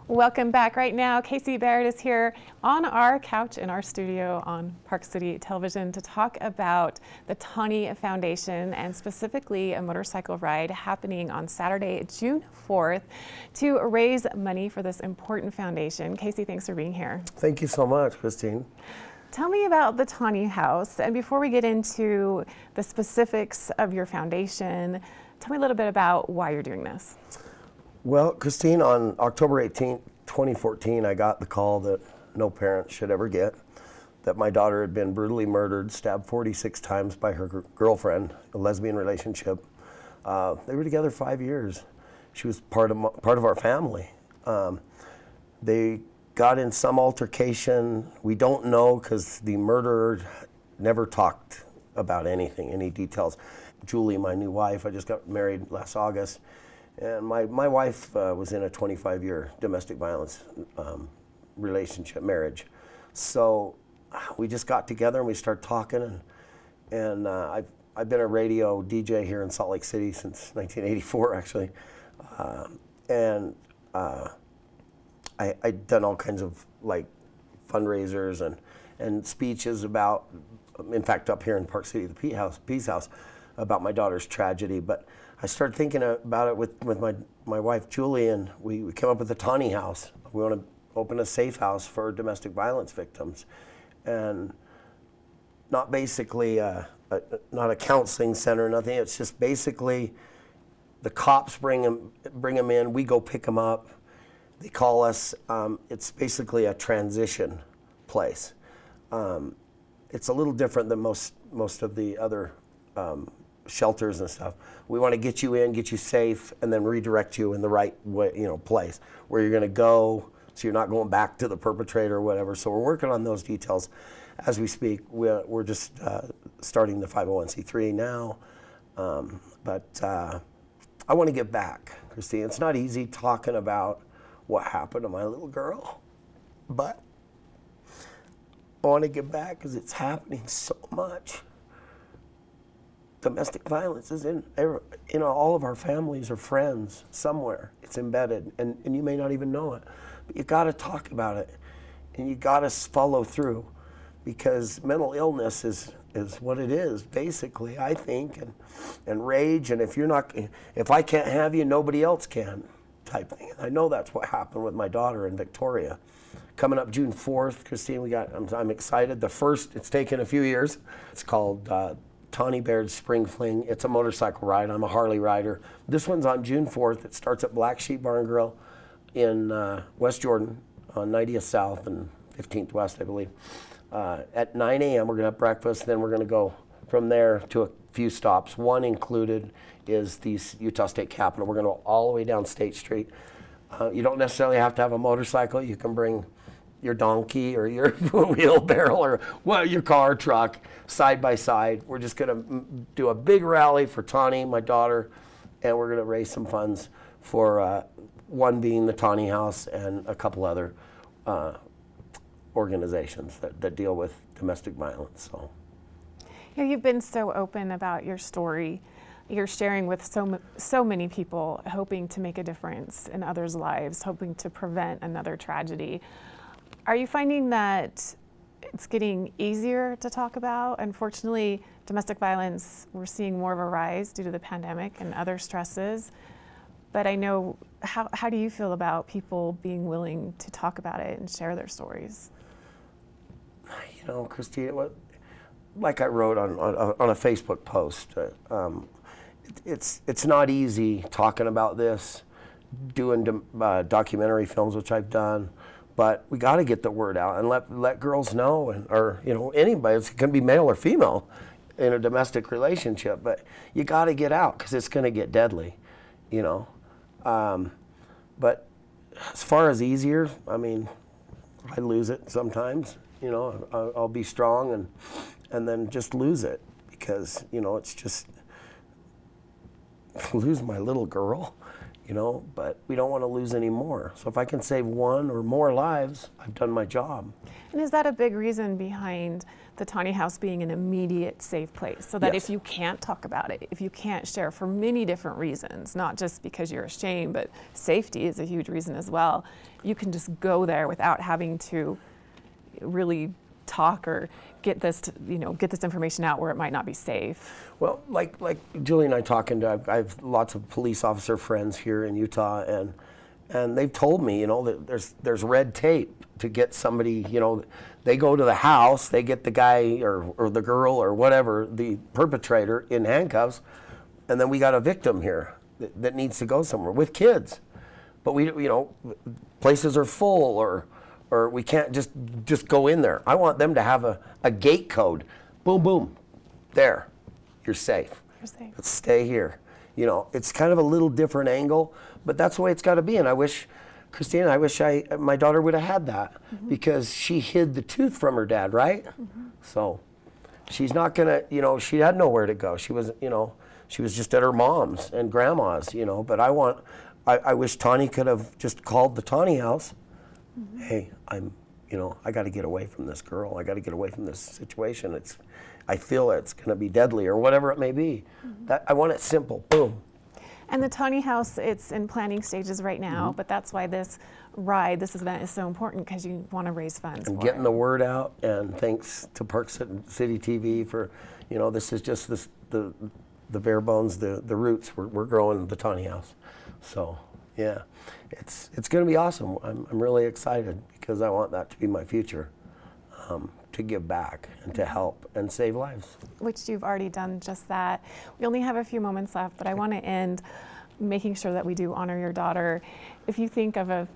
Welcome back. Right now, Casey Baird is here on our couch in our studio on Park City Television to talk about the Tani Foundation and specifically a motorcycle ride happening on Saturday, June 4th to raise money for this important foundation. Casey, thanks for being here. Thank you so much, Christine. Tell me about the Tani House, and before we get into the specifics of your foundation, tell me a little bit about why you're doing this. Well, Christine, on October 18th, 2014, I got the call that no parent should ever get, that my daughter had been brutally murdered, stabbed 46 times by her girlfriend, a lesbian relationship. They were together 5 years. She was part of our family. They got in some altercation. We don't know because the murderer never talked about anything, any details. Julie, my new wife, I just got married last August. And my wife was in a 25-year domestic violence relationship, marriage. So we just got together and we started talking. And I've been a radio DJ here in Salt Lake City since 1984, actually. I'd done all kinds of like fundraisers and speeches about, in fact, up here in Park City, the Peace House, about my daughter's tragedy. But I started thinking about it with my wife, Julie, and we came up with the Tani House. We want to open a safe house for domestic violence victims. And not basically, not a counseling center, nothing. It's just basically the cops bring them in, we go pick them up. They call us. It's basically a transition place. It's a little different than most of the other shelters and stuff. We want to get you in, get you safe, and then redirect you in the right way, place where you're going to go, so you're not going back to the perpetrator or whatever. So we're working on those details as we speak. We're just starting the 501c3 now, but I want to get back, Christine. It's not easy talking about what happened to my little girl, but I want to get back because it's happening so much. Domestic violence is in all of our families or friends somewhere. It's embedded, and you may not even know it. But you got to talk about it, and you got to follow through, because mental illness is what it is, basically, I think, and rage. And if I can't have you, nobody else can, type thing. I know that's what happened with my daughter in Victoria. Coming up June 4th, Christine, I'm excited. It's taken a few years. It's called Tani Baird's Spring Fling. It's a motorcycle ride. I'm a Harley rider. This one's on June 4th. It starts at Black Sheep Bar and Grill in West Jordan on 90th South and 15th West, I believe. At 9 a.m. we're going to have breakfast. Then we're going to go from there to a few stops. One included is the Utah State Capitol. We're going to go all the way down State Street. You don't necessarily have to have a motorcycle. You can bring your donkey or your wheelbarrow or your car, truck, side by side. We're just going to do a big rally for Tani, my daughter, and we're going to raise some funds for one being the Tani House and a couple other organizations that deal with domestic violence. So, you've been so open about your story. You're sharing with so many people, hoping to make a difference in others' lives, hoping to prevent another tragedy. Are you finding that it's getting easier to talk about? Unfortunately, domestic violence, we're seeing more of a rise due to the pandemic and other stresses. But I know, how do you feel about people being willing to talk about it and share their stories? Christine, like I wrote on a Facebook post, it's not easy talking about this, doing documentary films, which I've done. But we got to get the word out and let girls know, or anybody. It can be male or female in a domestic relationship. But you got to get out because it's going to get deadly, But as far as easier, I lose it sometimes. I'll be strong and then just lose it because it's just lose my little girl. you know, but we don't want to lose any more. So if I can save one or more lives, I've done my job. And is that a big reason behind the Tawny House being an immediate safe place? So that Yes. if you can't talk about it, if you can't share for many different reasons, not just because you're ashamed, but safety is a huge reason as well, you can just go there without having to really talk or get this, get this information out where it might not be safe. Well, like Julie and I talking to, I have lots of police officer friends here in Utah, and they've told me, that there's red tape to get somebody, they go to the house, they get the guy or the girl or whatever, the perpetrator in handcuffs, and then we got a victim here that needs to go somewhere with kids. But places are full or we can't just go in there. I want them to have a gate code. Boom, boom, there, you're safe. You're safe. Let's stay here. It's kind of a little different angle, but that's the way it's got to be. And I wish, Christina, my daughter would have had that because she hid the tooth from her dad, right? So she's not gonna, she had nowhere to go. She was, she was just at her mom's and grandma's, but I wish Tawny could have just called the Tawny House. Hey, I got to get away from this girl. I got to get away from this situation. I feel it's going to be deadly or whatever it may be. I want it simple. Boom. And the Tawny House, it's in planning stages right now, but that's why this event is so important because you want to raise funds And for getting it. the word out, and thanks to Park City TV for, this is just the bare bones, the roots. We're growing the Tawny House. So, yeah, it's going to be awesome. I'm really excited because I want that to be my future, to give back and to help and save lives. Which you've already done just that. We only have a few moments left, but I want to end making sure that we do honor your daughter. If you think of a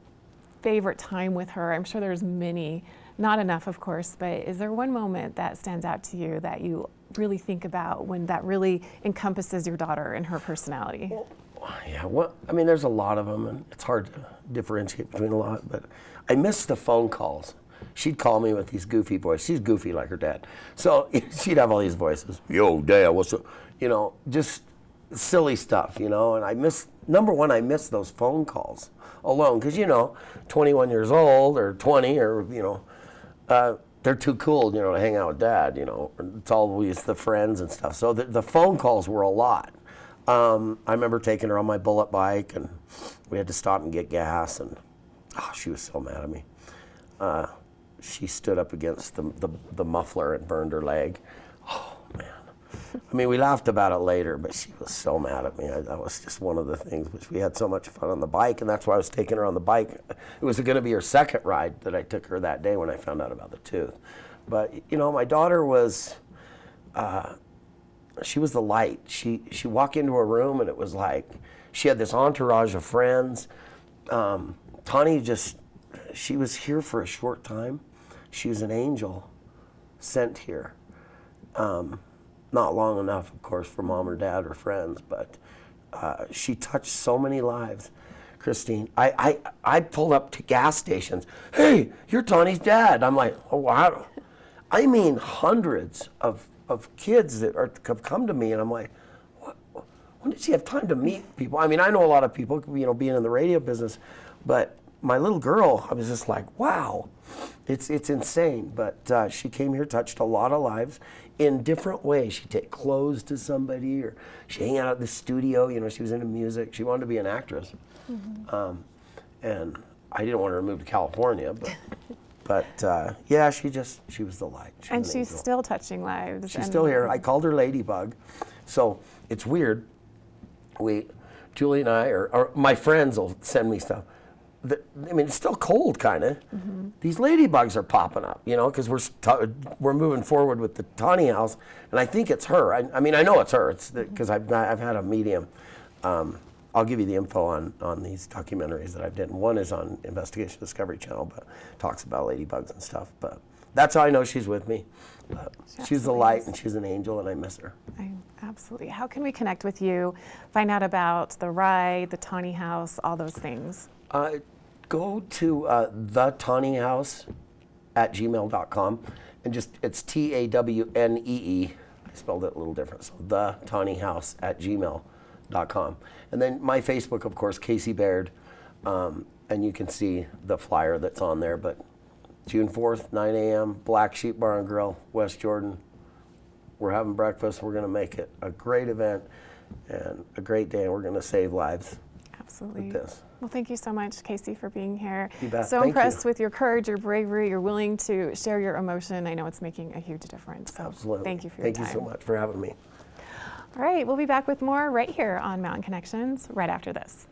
favorite time with her, I'm sure there's many, not enough of course, but is there one moment that stands out to you that you really think about when that really encompasses your daughter and her personality? Yeah, there's a lot of them, and it's hard to differentiate between a lot, but I miss the phone calls. She'd call me with these goofy voices. She's goofy like her dad. So she'd have all these voices. Yo, Dad, what's up? Just silly stuff, and I miss those phone calls alone because, 21 years old or 20 or, they're too cool, to hang out with Dad, It's always the friends and stuff. So the phone calls were a lot. I remember taking her on my bullet bike, and we had to stop and get gas, and she was so mad at me. She stood up against the muffler and burned her leg. Oh, man. We laughed about it later, but she was so mad at me. That was just one of the things, which we had so much fun on the bike, and that's why I was taking her on the bike. It was going to be her second ride that I took her that day when I found out about the tooth. But, my daughter was... she was the light. She walked into a room and it was like she had this entourage of friends. Tawny she was here for a short time. She was an angel sent here. Not long enough, of course, for mom or dad or friends, but she touched so many lives. Christine, I pulled up to gas stations. Hey, you're Tawny's dad. I'm like, oh, wow. Hundreds of kids that have come to me, and I'm like, when did she have time to meet people? I know a lot of people, being in the radio business, but my little girl, I was just like, wow, it's insane. But she came here, touched a lot of lives in different ways. She'd take clothes to somebody, or she hang out at the studio. She was into music. She wanted to be an actress, and I didn't want her to move to California, but yeah, she was the light. And she's still touching lives. She's still here. I called her Ladybug. So it's weird. Julie and I, or my friends will send me stuff. It's still cold, kind of. These ladybugs are popping up, because we're moving forward with the Tawny House, and I think it's her. I know it's her. It's because I've had a medium. I'll give you the info on these documentaries that I've done. One is on Investigation Discovery Channel, but talks about ladybugs and stuff. But that's how I know she's with me. She's the light, and she's an angel, and I miss her. Absolutely. How can we connect with you, find out about the ride, the Tawny House, all those things? Go to thetawnyhouse@gmail.com, and it's TAWNEE. I spelled it a little different. So thetawnyhouse@gmail.com. caseybaird.com. And then my Facebook, of course, Casey Baird. And you can see the flyer that's on there. But June 4th, 9 a.m., Black Sheep Bar and Grill, West Jordan. We're having breakfast. We're going to make it a great event and a great day. And we're going to save lives Absolutely. with this. Well, thank you so much, Casey, for being here. You bet. So Thank impressed you. with your courage, your bravery. You're willing to share your emotion. I know it's making a huge difference. So Absolutely. thank you for your Thank time. you so much for having me. All right, we'll be back with more right here on Mountain Connections right after this.